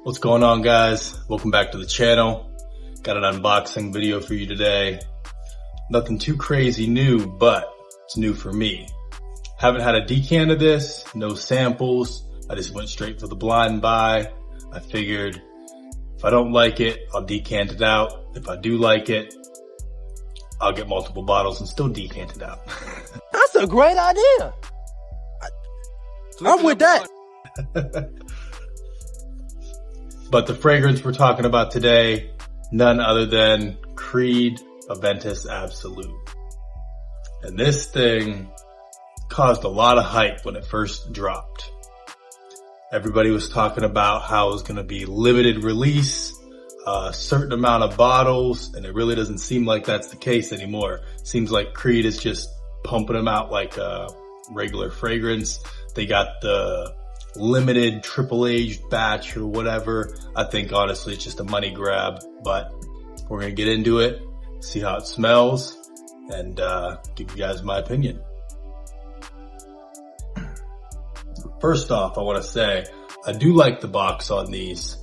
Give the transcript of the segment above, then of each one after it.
What's going on, guys? Welcome back to the channel. Got an unboxing video for you today. Nothing too crazy new, but it's new for me. Haven't had a decant of this, no samples. I just went straight for the blind buy. I figured if I don't like it, I'll decant it out. If I do like it, I'll get multiple bottles and still decant it out. That's a great idea. I'm with that. But the fragrance we're talking about today, none other than Creed Aventus Absolu. And this thing caused a lot of hype when it first dropped. Everybody was talking about how it was going to be limited release, a certain amount of bottles, and it really doesn't seem like that's the case anymore. Seems like Creed is just pumping them out like a regular fragrance. They got the limited triple aged batch or whatever. I think honestly it's just a money grab, but we're going to get into it, see how it smells, and give you guys my opinion. First off, I want to say I do like the box on these.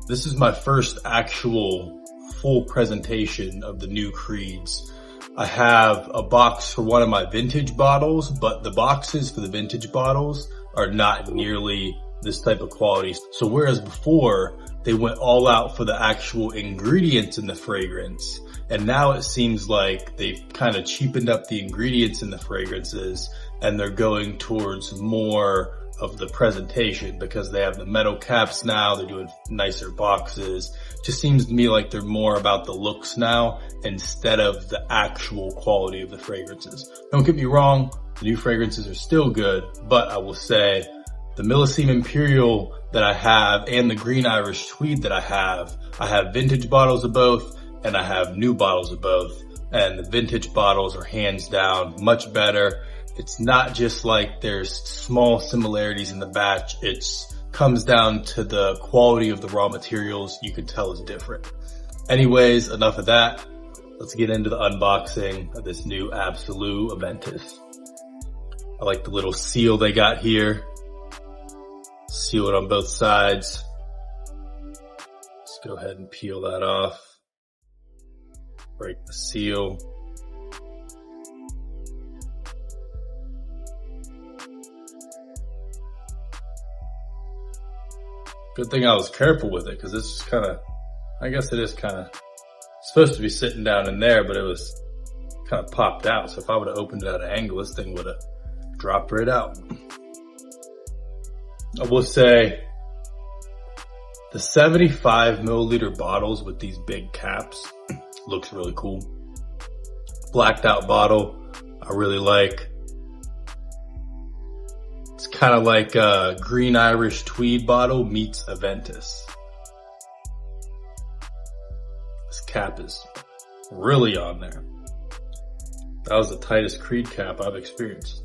This is my first actual full presentation of the new Creeds. I have a box for one of my vintage bottles, but the boxes for the vintage bottles are not nearly this type of quality. So whereas before they went all out for the actual ingredients in the fragrance, and now it seems like they've kind of cheapened up the ingredients in the fragrances and they're going towards more of the presentation because they have the metal caps now. They're doing nicer boxes. Just seems to me like they're more about the looks now instead of the actual quality of the fragrances. Don't get me wrong, the new fragrances are still good, but I will say the Millesime Imperial that I have and the Green Irish Tweed that I have vintage bottles of both and I have new bottles of both. And the vintage bottles are hands down much better. It's not just like there's small similarities in the batch. It comes down to the quality of the raw materials. You can tell is different. Anyways, enough of that. Let's get into the unboxing of this new Absolu Aventus. I like the little seal they got here. Seal it on both sides. Let's go ahead and peel that off. Break the seal. Good thing I was careful with it because this is kind of, I guess it is kind of supposed to be sitting down in there, but it was kind of popped out. So if I would have opened it at an angle, this thing would have dropped right out. I will say the 75 milliliter bottles with these big caps looks really cool. Blacked out bottle, I really like. It's kind of like a Green Irish Tweed bottle meets Aventus. This cap is really on there. That was the tightest Creed cap I've experienced.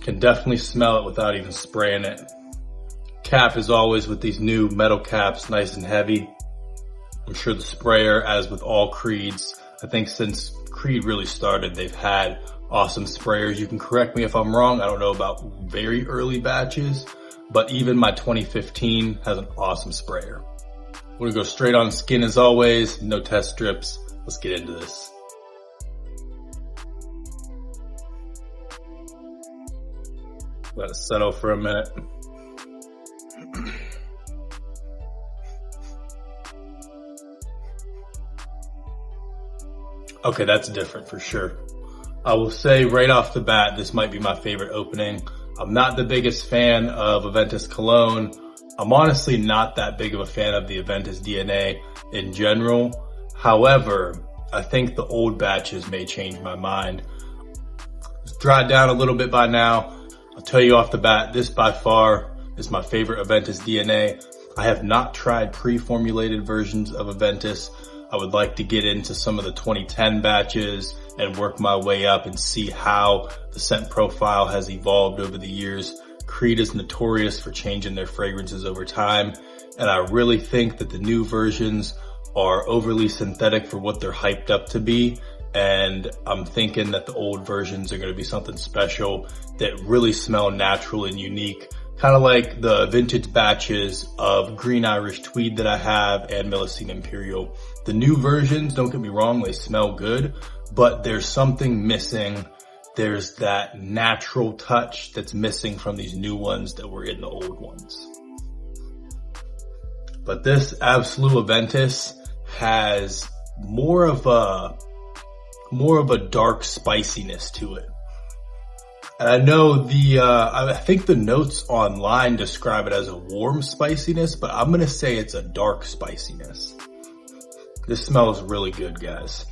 Can definitely smell it without even spraying it. Cap is always with these new metal caps, nice and heavy. I'm sure the sprayer, as with all Creeds, I think since Creed really started, they've had awesome sprayers. You can correct me if I'm wrong. I don't know about very early batches, but even my 2015 has an awesome sprayer. We're gonna go straight on skin as always, no test strips. Let's get into this. Let it settle for a minute. Okay, that's different for sure. I will say right off the bat, this might be my favorite opening. I'm not the biggest fan of Aventus Cologne. I'm honestly not that big of a fan of the Aventus DNA in general. However, I think the old batches may change my mind. It's dried down a little bit by now. I'll tell you off the bat, this by far is my favorite Aventus DNA. I have not tried pre-formulated versions of Aventus. I would like to get into some of the 2010 batches and work my way up and see how the scent profile has evolved over the years. Creed is notorious for changing their fragrances over time, and I really think that the new versions are overly synthetic for what they're hyped up to be, and I'm thinking that the old versions are going to be something special that really smell natural and unique Kind of like the vintage batches of Green Irish Tweed that I have and Millicene Imperial. The new versions, don't get me wrong, they smell good, but there's something missing. There's that natural touch that's missing from these new ones that were in the old ones. But this Absolu Aventus has more of a dark spiciness to it. And I know I think the notes online describe it as a warm spiciness, but I'm gonna say it's a dark spiciness. This smells really good, guys.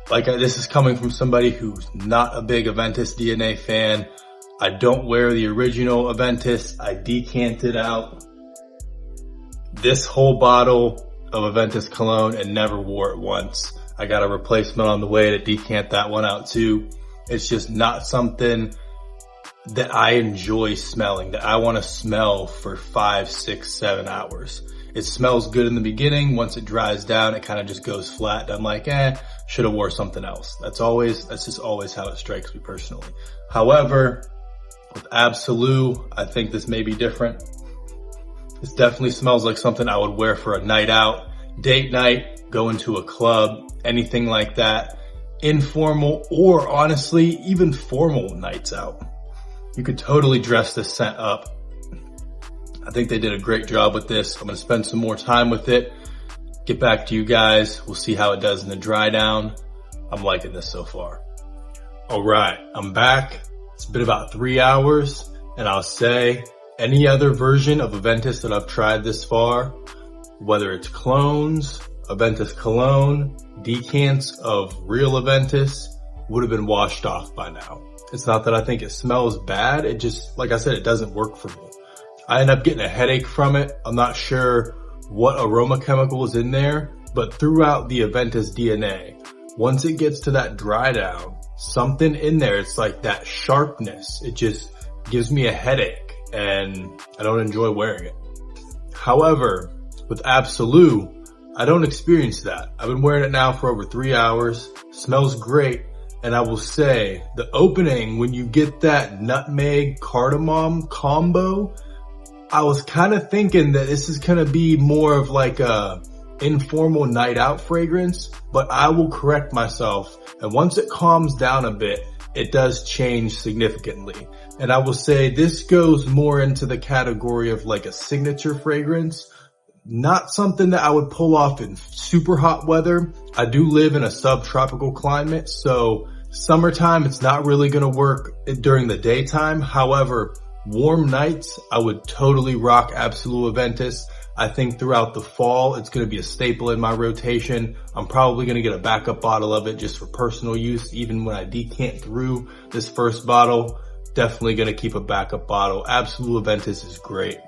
This is coming from somebody who's not a big Aventus DNA fan. I don't wear the original Aventus. I decanted out this whole bottle of Aventus cologne and never wore it once. I got a replacement on the way to decant that one out too. It's just not something that I enjoy smelling, that I want to smell for 5, 6, 7 hours. It smells good in the beginning. Once it dries down, it kind of just goes flat. I'm like, should have wore something else. That's just always how it strikes me personally. However, with Absolu, I think this may be different. This definitely smells like something I would wear for a night out, date night, going to a club, anything like that. Informal or honestly, even formal nights out. You could totally dress this scent up. I think they did a great job with this. I'm going to spend some more time with it. Get back to you guys. We'll see how it does in the dry down. I'm liking this so far. All right, I'm back. It's been about 3 hours, and I'll say any other version of Aventus that I've tried this far, whether it's clones, Aventus cologne, decants of real Aventus, would have been washed off by now. It's not that I think it smells bad. It just, like I said, it doesn't work for me. I end up getting a headache from it. I'm not sure what aroma chemical is in there, but throughout the Aventus DNA, once it gets to that dry down, something in there, it's like that sharpness. It just gives me a headache and I don't enjoy wearing it. However, with Absolu, I don't experience that. I've been wearing it now for over 3 hours. Smells great. And I will say the opening, when you get that nutmeg cardamom combo, I was kind of thinking that this is going to be more of like a informal night out fragrance, but I will correct myself. And once it calms down a bit, it does change significantly. And I will say this goes more into the category of like a signature fragrance. Not something that I would pull off in super hot weather. I do live in a subtropical climate, so summertime, it's not really going to work during the daytime. However, warm nights, I would totally rock Absolu Aventus. I think throughout the fall, it's going to be a staple in my rotation. I'm probably going to get a backup bottle of it just for personal use. Even when I decant through this first bottle, definitely going to keep a backup bottle. Absolu Aventus is great.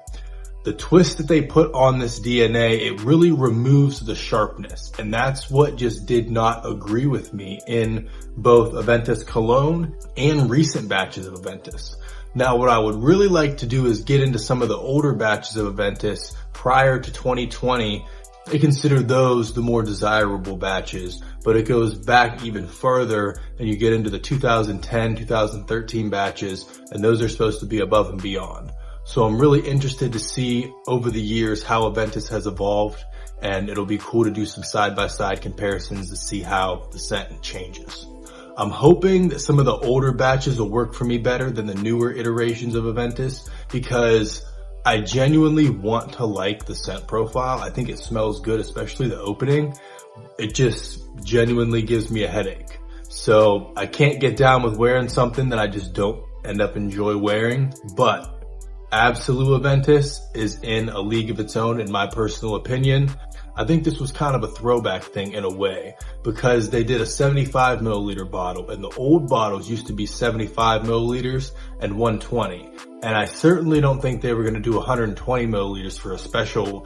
The twist that they put on this DNA, it really removes the sharpness. And that's what just did not agree with me in both Aventus Cologne and recent batches of Aventus. Now, what I would really like to do is get into some of the older batches of Aventus prior to 2020. I consider those the more desirable batches, but it goes back even further and you get into the 2010, 2013 batches, and those are supposed to be above and beyond. So I'm really interested to see over the years how Aventus has evolved, and it'll be cool to do some side-by-side comparisons to see how the scent changes. I'm hoping that some of the older batches will work for me better than the newer iterations of Aventus, because I genuinely want to like the scent profile. I think it smells good, especially the opening. It just genuinely gives me a headache. So I can't get down with wearing something that I just don't end up enjoy wearing, but Absolu Aventus is in a league of its own in my personal opinion. I think this was kind of a throwback thing in a way because they did a 75 milliliter bottle and the old bottles used to be 75 milliliters and 120. And I certainly don't think they were going to do 120 milliliters for a special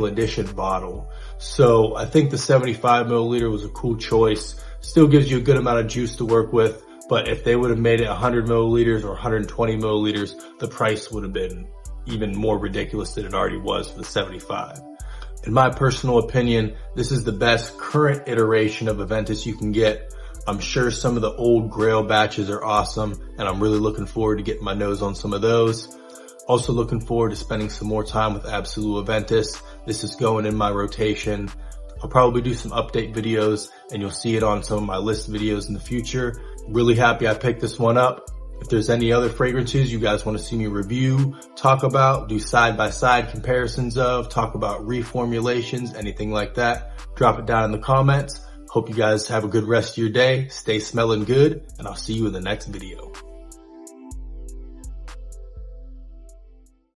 edition bottle. So I think the 75 milliliter was a cool choice. Still gives you a good amount of juice to work with. But if they would have made it 100 milliliters or 120 milliliters, the price would have been even more ridiculous than it already was for the 75. In my personal opinion, this is the best current iteration of Aventus you can get. I'm sure some of the old Grail batches are awesome, and I'm really looking forward to getting my nose on some of those. Also looking forward to spending some more time with Absolu Aventus. This is going in my rotation. I'll probably do some update videos, and you'll see it on some of my list videos in the future. Really happy I picked this one up. If there's any other fragrances you guys want to see me review, talk about, do side-by-side comparisons of, talk about reformulations, anything like that, drop it down in the comments. Hope you guys have a good rest of your day. Stay smelling good, and I'll see you in the next video.